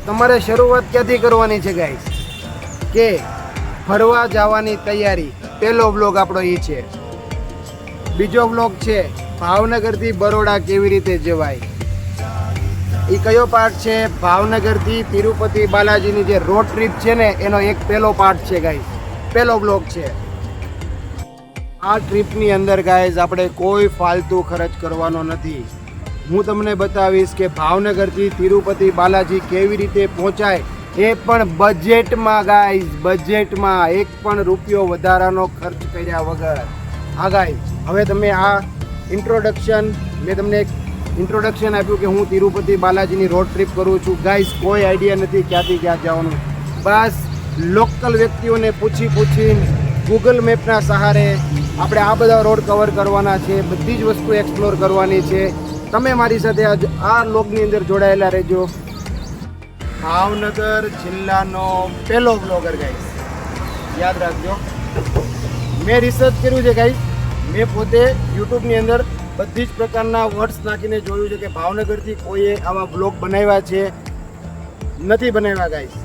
તમારે શરૂઆત ક્યાંથી કરવાની છે ગાઈસ કે ફરવા જવાની તૈયારી. પહેલો બ્લોગ આપણો એ છે. બીજો બ્લોગ છે ભાવનગરથી બરોડા કેવી રીતે જવાય. એ કયો પાર્ટ છે? ભાવનગરથી તિરુપતિ બાલાજીની જે રોડ ટ્રીપ છે ને એનો એક પહેલો પાર્ટ છે ગાઈસ, પહેલો બ્લોગ છે. આ ટ્રીપની અંદર ગાઈસ આપણે કોઈ ફાલતુ ખર્ચ કરવાનો નથી. હું તમને બતાવીશ કે ભાવનગરથી તિરુપતિ બાલાજી કેવી રીતે પહોંચાય, એ પણ બજેટમાં ગાઈસ, બજેટમાં એક પણ રૂપિયો વધારાનો ખર્ચ કર્યા વગર. હા ગાઈસ, હવે તમે આ ઇન્ટ્રોડક્શન, મેં તમને એક ઇન્ટ્રોડક્શન આપ્યું કે હું તિરુપતિ બાલાજીની રોડ ટ્રીપ કરું છું. ગાઈસ કોઈ આઈડિયા નથી ક્યાંથી ક્યાં જવાનું. બસ લોકલ વ્યક્તિઓને પૂછીને ગૂગલ મેપના સહારે આપણે આ બધા રોડ કવર કરવાના છે, બધી જ વસ્તુ એક્સપ્લોર કરવાની છે. તમે મારી સાથે આજ આ બ્લોગની અંદર જોડાયેલા રહેજો. ભાવનગર જિલ્લાનો પહેલો બ્લોગર ગાઈસ, યાદ રાખજો. મેં રિસર્ચ કર્યું છે ગાઈસ, મેં પોતે યુટ્યુબની અંદર બધી જ પ્રકારના વર્ડ્સ નાખીને જોયું છે કે ભાવનગરથી કોઈએ આવા બ્લોગ બનાવ્યા છે, નથી બનાવ્યા ગાઈસ.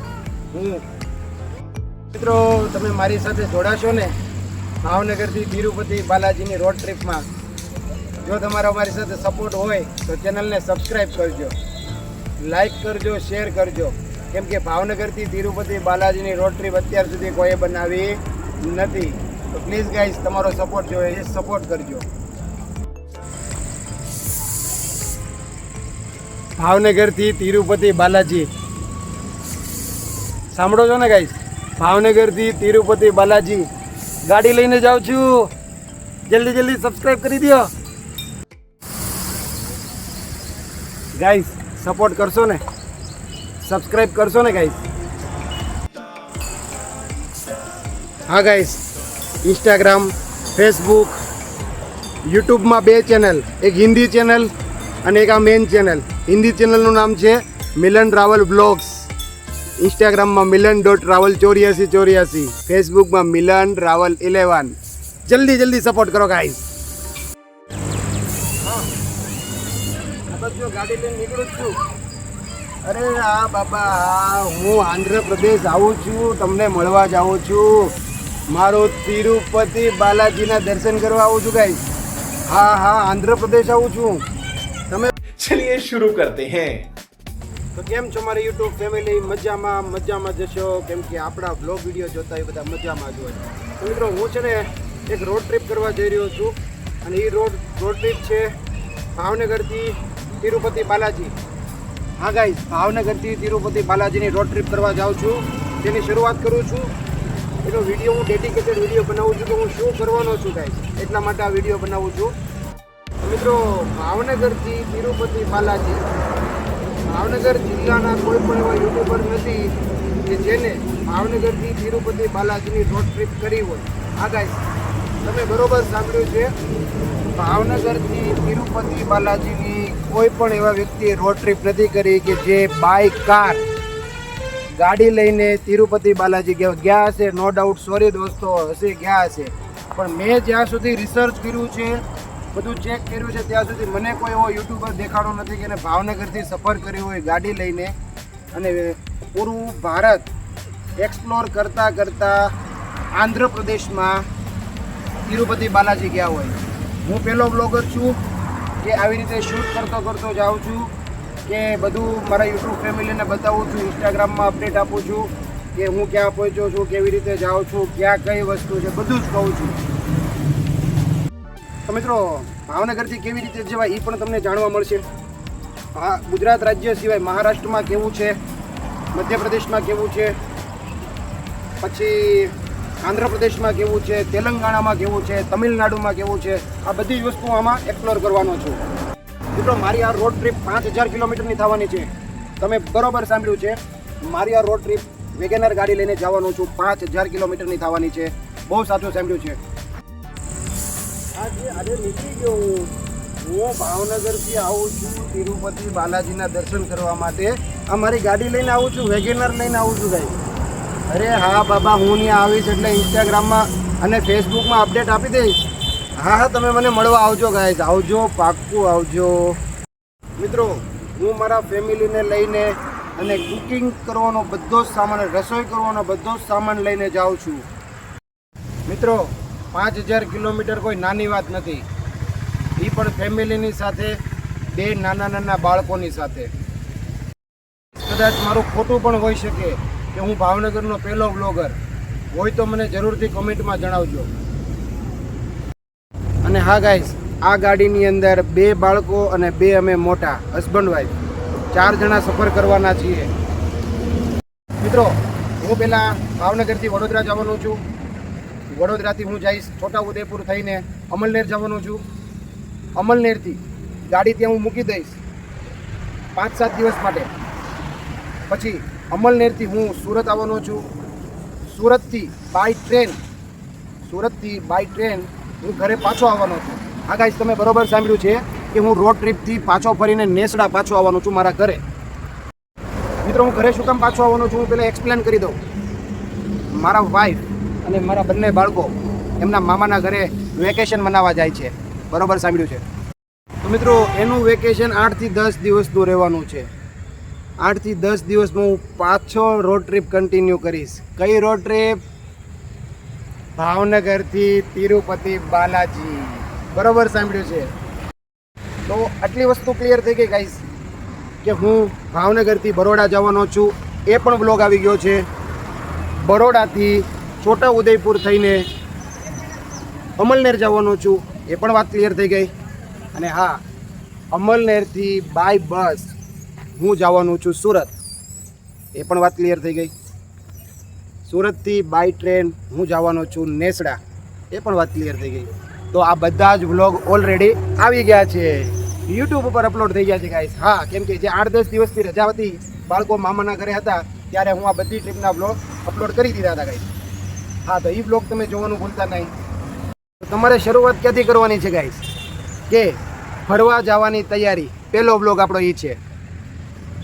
મિત્રો તમે મારી સાથે જોડાશો ને ભાવનગરથી તિરુપતિ બાલાજીની રોડ ટ્રીપમાં. જો તમારો અમારી સાથે સપોર્ટ હોય તો ચેનલને સબસ્ક્રાઈબ કરજો, લાઈક કરજો, શેર કરજો. કેમ કે ભાવનગરથી તિરુપતિ બાલાજીની રોડ ટ્રીપ અત્યાર સુધી કોઈએ બનાવી નથી. તો પ્લીઝ ગાઈસ તમારો સપોર્ટ જોઈએ છે, સપોર્ટ કરજો. ભાવનગરથી તિરુપતિ બાલાજી સાંભળો છો ને ગાઈસ? ભાવનગરથી તિરુપતિ બાલાજી ગાડી લઈને જાઉં છું. જલ્દી સબસ્ક્રાઈબ કરી દો ગાઈસ. સપોર્ટ કરશો ને? સબસ્ક્રાઈબ કરશો ને ગાઈસ? હા ગાઈસ, ઇન્સ્ટાગ્રામ, ફેસબુક, યુટ્યુબમાં 2 ચેનલ, એક હિન્દી ચેનલ અને એક આ મેઇન ચેનલ. હિન્દી ચેનલનું નામ છે મિલન રાવલ બ્લોગ્સ, ઇન્સ્ટાગ્રામમાં milan.raval8484, ફેસબુકમાં મિલન રાવલ 11. જલ્દી સપોર્ટ કરો ગાઈસ. જો ગાડી લઈને નીકળું છું. અરે હા બાબા, હું આંધ્રપ્રદેશ આવું છું, તમને મળવા જ આવું છું. મારું તિરુપતિ બાલાજીના દર્શન કરવા આવું છું ગાઈસ. હા આંધ્રપ્રદેશ આવું છું. તમે चलिए शुरू करते हैं. તો કેમ છો મારી યુટ્યુબ ફેમિલી? મજામાં જશો, કેમ કે આપણા બ્લોગ વિડીયો જોતા એ બધા મજામાં જ હોય. તો મિત્રો હું છે ને એક રોડ ટ્રીપ કરવા જઈ રહ્યો છું, અને એ રોડ ટ્રીપ છે ભાવનગરથી તિરુપતિ બાલાજી. હા ગાઈસ, ભાવનગરથી તિરુપતિ બાલાજીની રોડ ટ્રીપ કરવા જાઉં છું. તેની શરૂઆત કરું છું. એનો વિડીયો હું ડેડિકેટેડ વિડીયો બનાવું છું કે હું શું કરવાનો છું ગાઈસ, એટલા માટે આ વિડીયો બનાવું છું. મિત્રો ભાવનગરથી તિરુપતિ બાલાજી, ભાવનગર જિલ્લાના કોઈ પણ એવા યુટ્યુબર નથી કે જેને ભાવનગરથી તિરુપતિ બાલાજીની રોડ ટ્રીપ કરી હોય. હા ગાઈસ, તમે બરોબર સાંભળ્યું છે. ભાવનગરથી તિરુપતિ બાલાજીની કોઈ પણ એવા વ્યક્તિએ રોડ ટ્રીપ નથી કરી કે જે બાય કાર ગાડી લઈને તિરુપતિ બાલાજી ગયા હશે. નો ડાઉટ, સોરી દોસ્તો, હશે, ગયા હશે. પણ મેં જ્યાં સુધી રિસર્ચ કર્યું છે, બધું ચેક કર્યું છે, ત્યાં સુધી મને કોઈ એવો યુટ્યુબર દેખાડો નથી કે ભાવનગરથી સફર કર્યો હોય ગાડી લઈને અને પૂરું ભારત એક્સપ્લોર કરતાં આંધ્રપ્રદેશમાં તિરુપતિ બાલાજી ગયા હોય. હું પહેલો બ્લોગર છું કે આવી રીતે શૂટ કરતો જાઉં છું, કે બધું મારા યુટ્યુબ ફેમિલીને બતાવું છું, ઇન્સ્ટાગ્રામમાં અપડેટ આપું છું કે હું ક્યાં પહોંચ્યો છું, કેવી રીતે જાઉં છું, ક્યાં કઈ વસ્તુ છે, બધું જ કહું છું. તો મિત્રો ભાવનગરથી કેવી રીતે જવાય એ પણ તમને જાણવા મળશે. હા, ગુજરાત રાજ્ય સિવાય મહારાષ્ટ્રમાં કેવું છે, મધ્યપ્રદેશમાં કેવું છે, પછી આંધ્રપ્રદેશમાં કેવું છે, તેલંગાણામાં કેવું છે, તમિલનાડુમાં કેવું છે, આ બધી જ વસ્તુ આમાં એક્સપ્લોર કરવાનો છું. મિત્રો મારી આ રોડ ટ્રીપ 5000 કિલોમીટરની થવાની છે. તમે બરોબર સાંભળ્યું છે, મારી આ રોડ ટ્રીપ વેગેનર ગાડી લઈને જવાનો છું. 5000 કિલોમીટરની થવાની છે. બહુ સાચું સાંભળ્યું છે. આજે નીકળી ગયો હું ભાવનગરથી આવું છું તિરુપતિ બાલાજીના દર્શન કરવા માટે. આ મારી ગાડી લઈને આવું છું, વેગેનર લઈને આવું છું ગાઈ. અરે હા બાબા, હું ત્યાં આવીશ એટલે ઇન્સ્ટાગ્રામમાં અને ફેસબુકમાં અપડેટ આપી દઈશ. હા તમે મને મળવા આવજો ગાઈઝ, આવજો, પાક્કું આવજો. મિત્રો હું મારા ફેમિલીને લઈને અને કુકિંગ કરવાનો બધો જ સામાન, રસોઈ કરવાનો બધો જ સામાન લઈને જાઉં છું. મિત્રો 5000 કિલોમીટર કોઈ નાની વાત નથી, એ પણ ફેમિલીની સાથે, 2 નાના બાળકોની સાથે. કદાચ મારું ખોટું પણ હોઈ શકે કે હું ભાવનગરનો પહેલો બ્લોગર હોય તો મને જરૂરથી કોમેન્ટમાં જણાવજો. અને હા ગાઈસ, આ ગાડીની અંદર 2 બાળકો અને 2 અમે મોટા હસબન્ડ વાઈફ 4 જણા સફર કરવાના છીએ. મિત્રો, હું પહેલાં ભાવનગરથી વડોદરા જવાનું છું. વડોદરાથી હું જઈશ છોટાઉદેપુર થઈને અમલનેર જવાનું છું. અમલનેરથી ગાડી ત્યાં હું મૂકી દઈશ 5-7 દિવસ માટે. પછી અમલનેરથી હું સુરત આવવાનો છું. સુરતથી બાય ટ્રેન હું ઘરે પાછો આવવાનો છું. હા ગાઈસ, તમે બરોબર સાંભળ્યું છે કે હું રોડ ટ્રીપથી પાછો ફરીને નેસડા પાછો આવવાનો છું મારા ઘરે. મિત્રો, હું ઘરે શું કામ પાછો આવવાનો છું હું પહેલાં એક્સપ્લેન કરી દઉં. મારા વાઈફ અને મારા બંને બાળકો એમના મામાના ઘરે વેકેશન મનાવવા જાય છે. બરોબર સાંભળ્યું છે. તો મિત્રો, એનું વેકેશન 8 થી 10 દિવસનું રહેવાનું છે. 8 થી 10 દિવસમાં હું પાછો રોડ ટ્રીપ કન્ટિન્યુ કરીશ. કઈ રોડ ટ્રીપ? ભાવનગરથી તિરુપતિ બાલાજી. બરોબર સાંભળ્યું છે. તો આટલી વસ્તુ ક્લિયર થઈ ગઈ ગાઈસ કે હું ભાવનગરથી બરોડા જવાનો છું. એ પણ બ્લોગ આવી ગયો છે. બરોડાથી છોટાઉદેપુર થઈને અમલનેર જવાનો છું. એ પણ વાત ક્લિયર થઈ ગઈ. અને હા, અમલનેરથી બાય બસ હું જવાનું છું સુરત. એ પણ વાત ક્લિયર થઈ ગઈ. સુરતથી બાય ટ્રેન હું જવાનો છું નેસડા. એ પણ વાત ક્લિયર થઈ ગઈ. તો આ બધા જ વ્લોગ ઓલરેડી આવી ગયા છે, યુટ્યુબ ઉપર અપલોડ થઈ ગયા છે ગાઈસ. હા, કેમ કે જે 8-10 દિવસથી રજા હતી, બાળકો મામાના ઘરે હતા, ત્યારે હું આ બધી ટ્રીપના વ્લોગ અપલોડ કરી દીધા હતા ગાઈસ. હા, તો એ વ્લોગ તમે જોવાનું ભૂલતા નહીં. તો તમારે શરૂઆત ક્યાંથી કરવાની છે ગાઈસ? કે ફરવા જવાની તૈયારી. પહેલો વ્લોગ આપણો એ છે.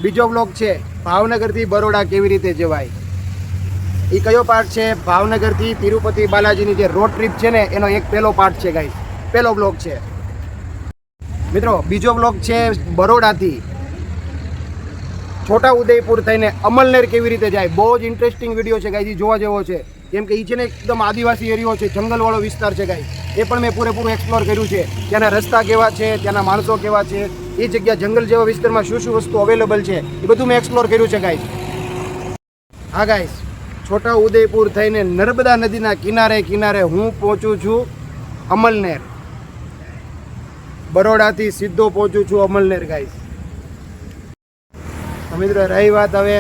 બીજો વ્લોગ છે ભાવનગરથી બરોડા કેવી રીતે જવાય. એ કયો પાર્ટ છે? ભાવનગરથી તિરુપતિ બાલાજીની જે રોડ ટ્રીપ છે ને, એનો એક પહેલો પાર્ટ છે ગાઈસ. પહેલો બ્લોગ છે. મિત્રો, બીજો બ્લોગ છે બરોડાથી છોટાઉદેપુર થઈને અમલનેર કેવી રીતે જાય. બહુ જ ઇન્ટરેસ્ટિંગ વિડીયો છે ગાઈસ, જોવા જેવો છે. કેમ કે એ છે ને એકદમ આદિવાસી એરિયો છે, જંગલવાળો વિસ્તાર છે ગાઈસ. એ પણ મેં પૂરેપૂરું એક્સપ્લોર કર્યું છે. ત્યાંના રસ્તા કેવા છે, ત્યાંના માણસો કેવા છે, એ જગ્યા જંગલ જેવા વિસ્તારમાં શું વસ્તુ અવેલેબલ છે, એ બધું મેં એક્સપ્લોર કર્યું છે ગાઈસ. હા ગાઈસ, છોટાઉદેપુર થઈને નર્મદા નદીના કિનારે હું પહોંચું છું અમલનેર. બરોડાથી સીધો પહોંચું છું અમલનેર ગાઈસ. તો મિત્રો, રહી વાત હવે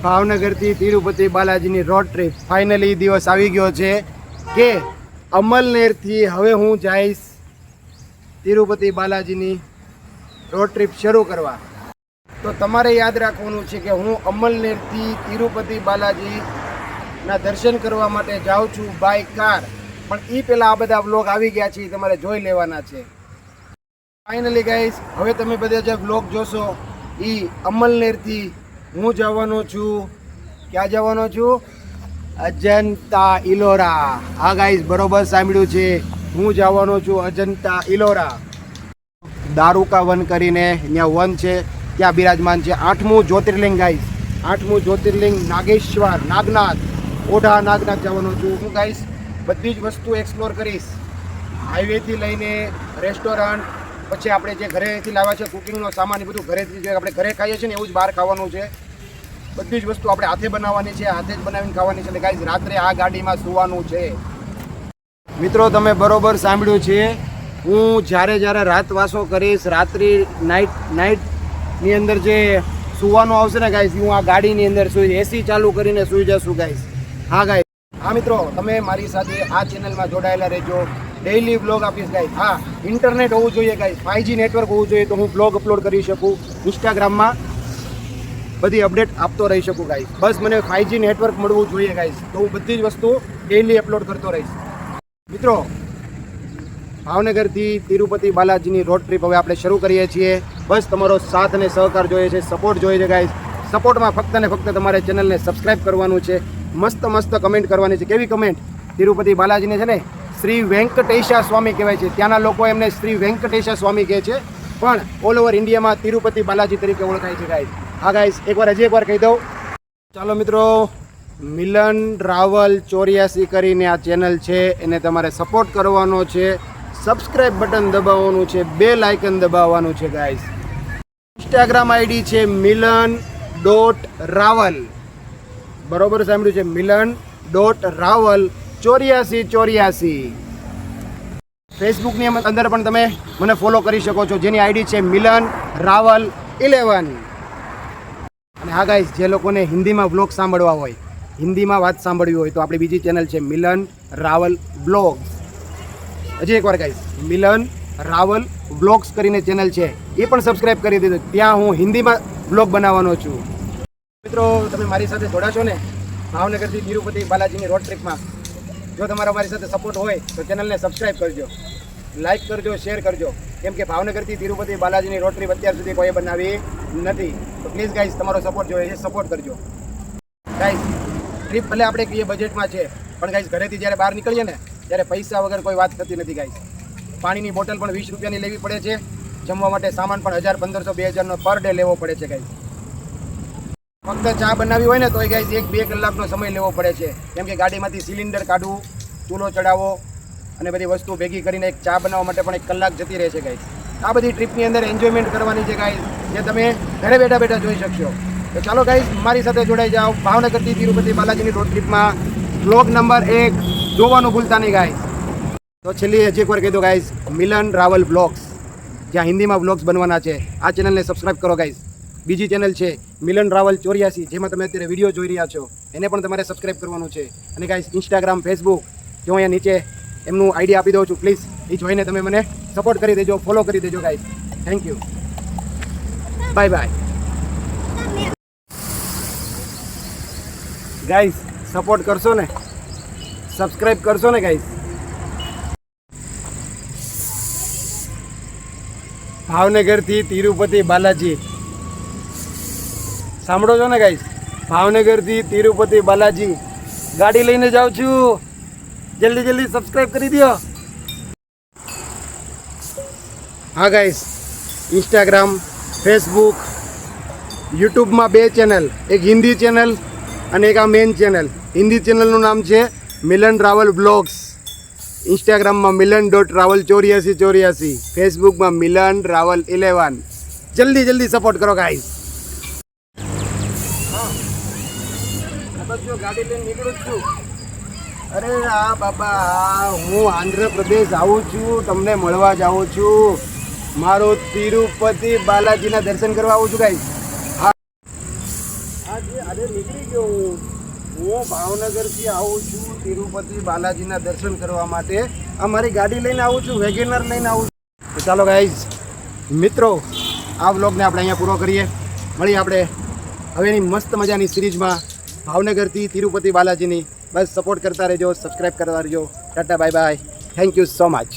ભાવનગરથી તિરુપતિ બાલાજીની રોડ ટ્રીપ. ફાઇનલી દિવસ આવી ગયો છે કે અમલનેરથી હવે હું જઈશ તિરુપતિ બાલાજીની રોડ ટ્રીપ શરૂ કરવા. તો તમારે યાદ રાખવાનું છે કે હું અમલનેરથી તિરુપતિ બાલાજીના દર્શન કરવા માટે જાઉં છું બાય કાર. પણ એ પહેલાં આ બધા વ્લોગ આવી ગયા છે, તમારે જોઈ લેવાના છે. ફાઇનલી ગાઈસ, હવે તમે બધા જે વ્લોગ જોશો એ અમલનેરથી હું જવાનો છું. ક્યાં જવાનો છું? અજંતા ઇલોરા. હા ગાઈસ, બરોબર સાંભળ્યું છે. હું જવાનો છું અજંતા ઇલોરા. દારૂકા વન કરીને ત્યાં વન છે, ત્યાં બિરાજમાન છે 8મું જ્યોતિર્લિંગ ગાઈસ. 8મું જ્યોતિર્લિંગ નાગેશ્વર, નાગનાથ, ઓઢા નાગનાથ જવાનો છું હું ગાઈસ. બધી જ વસ્તુ એક્સપ્લોર કરીશ. હાઈવેથી લઈને રેસ્ટોરન્ટ, પછી આપણે જે ઘરેથી લાવ્યા છે કુકિંગનો સામાન, એ બધું ઘરેથી જે આપણે ઘરે ખાઈએ છીએ ને એવું જ બહાર ખાવાનું છે. બધી જ વસ્તુ આપણે હાથે બનાવવાની છે, હાથે જ બનાવીને ખાવાની છે. એટલે ગાઈસ, રાત્રે આ ગાડીમાં સૂવાનું છે. મિત્રો, તમે બરોબર સાંભળ્યું છે. હું જ્યારે રાતવાસો કરીશ, રાત્રિ નાઇટની અંદર જે સૂવાનું આવશે ને ગાઈસ, હું આ ગાડીની અંદર સૂઈ, એસી ચાલુ કરીને સૂઈ જશું ગાઈસ. હા ગાઈસ. હા મિત્રો, તમે મારી સાથે આ ચેનલમાં જોડાયેલા રહેજો. ડેઈલી બ્લોગ આપીશ ગાઈસ. હા, ઇન્ટરનેટ હોવું જોઈએ ગાઈસ, 5G નેટવર્ક હોવું જોઈએ, તો હું બ્લોગ અપલોડ કરી શકું. ઇન્સ્ટાગ્રામમાં બધી અપડેટ આપતો રહી શકું ગાઈસ. બસ મને 5G નેટવર્ક મળવું જોઈએ ગાઈસ, તો હું બધી જ વસ્તુ ડેઈલી અપલોડ કરતો રહીશ. મિત્રો, ભાવનગરથી તિરુપતિ બાલાજીની રોડ ટ્રીપ હવે આપણે શરૂ કરીએ છીએ. બસ તમારો સાથ અને સહકાર જોઈએ છે, સપોર્ટ જોઈએ છે ગાઈસ. સપોર્ટમાં ફક્ત ને ફક્ત તમારે ચેનલને સબસ્ક્રાઈબ કરવાનું છે. મસ્ત કમેન્ટ કરવાની છે. કેવી કમેન્ટ? તિરુપતિ બાલાજીને છે ને શ્રી વેંકટેશા સ્વામી કહેવાય છે. ત્યાંના લોકો એમને શ્રી વેંકટેશા સ્વામી કહે છે, પણ ઓલ ઓવર ઇન્ડિયામાં તિરુપતિ બાલાજી તરીકે ઓળખાય છે ગાઈસ. હા ગાઈસ હજી એકવાર કહી દઉં. ચાલો મિત્રો, મિલન રાવલ 84 કરીને આ ચેનલ છે, એને તમારે સપોર્ટ કરવાનો છે. સબસ્ક્રાઇબ બટન દબાવવાનું છે, બેલ આઇકન દબાવવાનું છે ગાઈસ. ઇન્સ્ટાગ્રામ આઈડી છે milan.raval. બરોબર સાંભળ્યું છે, milan.raval 8484. ફેસબુકની અંદર પણ તમે મને ફોલો કરી શકો છો, જેની આઈડી છે મિલન રાવલ 11. અને હા ગાઈસ, જે લોકોને હિન્દીમાં વ્લોગ સાંભળવા હોય, હિન્દીમાં વાત સાંભળવી હોય, તો આપણી બીજી ચેનલ છે મિલન રાવલ બ્લોગ્સ. હજી એકવાર ગાઈસ, મિલન રાવલ બ્લોગ્સ કરીને ચેનલ છે, એ પણ સબસ્ક્રાઇબ કરી દીધું. ત્યાં હું હિન્દીમાં બ્લોગ બનાવવાનો છું. મિત્રો, તમે મારી સાથે જોડાશો ને ભાવનગરથી તિરુપતિ બાલાજીની રોડ ટ્રીપમાં? જો તમારો મારી સાથે સપોર્ટ હોય તો ચેનલને સબસ્ક્રાઇબ કરજો, લાઇક કરજો, શેર કરજો. કેમ કે ભાવનગરથી તિરુપતિ બાલાજીની રોડ ટ્રીપ અત્યાર સુધી કોઈએ બનાવી નથી. તો પ્લીઝ ગાઈસ, તમારો સપોર્ટ જોઈએ છે, સપોર્ટ કરજો ગાઈસ. ટ્રીપ ભલે આપણે કહીએ બજેટમાં છે, પણ ગાઈસ ઘરેથી જ્યારે બહાર નીકળીએ ને ત્યારે પૈસા વગર કોઈ વાત થતી નથી ગાઈસ. પાણીની બોટલ પણ 20 રૂપિયાની લેવી પડે છે. જમવા માટે સામાન પણ 1000, 1500, 2000નો પર ડે લેવો પડે છે ગાઈસ. ફક્ત ચા બનાવી હોય ને તોય ગાઈસ 1-2 કલાકનો સમય લેવો પડે છે. કેમ કે ગાડીમાંથી સિલિન્ડર કાઢવું, ચૂલો ચડાવવો અને બધી વસ્તુ ભેગી કરીને એક ચા બનાવવા માટે પણ 1 કલાક જતી રહે છે ગાઈસ. આ બધી ટ્રીપની અંદર એન્જોયમેન્ટ કરવાની છે ગાઈસ, જે તમે ઘરે બેઠા બેઠા જોઈ શકશો. તો ચાલો ગાઈસ, મારી સાથે જોડાઈ જાઓ ભાવનગરથી તિરુપતિ બાલાજીની રોડ ટ્રીપમાં. વ્લોગ નંબર 1 જોવાનું ભૂલતા નહીં ગાઈસ. તો છેલ્લી હજી એકવાર કહી દો ગાઈસ, મિલન રાવલ બ્લોગ્સ, જ્યાં હિન્દીમાં બ્લોગ્સ બનવાના છે. આ ચેનલને સબસ્ક્રાઇબ કરો ગાઈસ. બીજી ચેનલ છે મિલન રાવલ 84, જેમાં તમે અત્યારે વિડીયો જોઈ રહ્યા છો, એને પણ તમારે સબસ્ક્રાઇબ કરવાનું છે. અને ગાઈસ, ઇન્સ્ટાગ્રામ, ફેસબુક, જો અહીંયા નીચે એમનું આઈડી આપી દઉં છું, પ્લીઝ એ જોઈને તમે મને સપોર્ટ કરી દેજો, ફોલો કરી દેજો guys. Thank you, bye bye guys. Support કરશો ને, સબસ્ક્રાઇબ કરશો ને ગાઈસ. ભાવનગરથી તિરુપતિ બાલાજી સાંભળો છો ને ગાઈસ? ભાવનગરથી તિરુપતિ બાલાજી ગાડી લઈને જાઉં છું. જલ્દી જલ્દી સબસ્ક્રાઇબ કરી દો. હા ગાઈસ, ઇન્સ્ટાગ્રામ, ફેસબુક, યુટ્યુબમાં 2 ચેનલ, એક હિન્દી ચેનલ અને એક આ મેઇન ચેનલ. હિન્દી ચેનલનું નામ છે મિલન રાવલ બ્લોગ્સ. ઇન્સ્ટાગ્રામમાં milan.raval 8484, ફેસબુકમાં મિલન રાવલ 11. જલ્દી જલ્દી સપોર્ટ કરો ગાઈસ. જો ગાડી લઈને નીકળું છું. અરે આ બાબા, હું આંધ્રપ્રદેશ આવું છું, તમને મળવા જાઉં છું. મારો તિરુપતિ બાલાજીના દર્શન કરવા આવું છું ગાઈસ. અરે નીકળી ગયો હું ભાવનગરથી આવું છું તિરુપતિ બાલાજીના દર્શન કરવા માટે. આ મારી ગાડી લઈને આવું છું, વેગેનર લઈને આવું છું. તો ચાલો ગાઈસ મિત્રો, આ વ્લોગને આપણે અહીંયા પૂરો કરીએ. મળીએ આપણે હવેની મસ્ત મજાની સિરીઝમાં ભાવનગરથી તિરુપતિ બાલાજીની. બસ સપોર્ટ કરતા રહેજો, સબસ્ક્રાઇબ કરતા રહેજો. Tata, bye bye, thank you so much.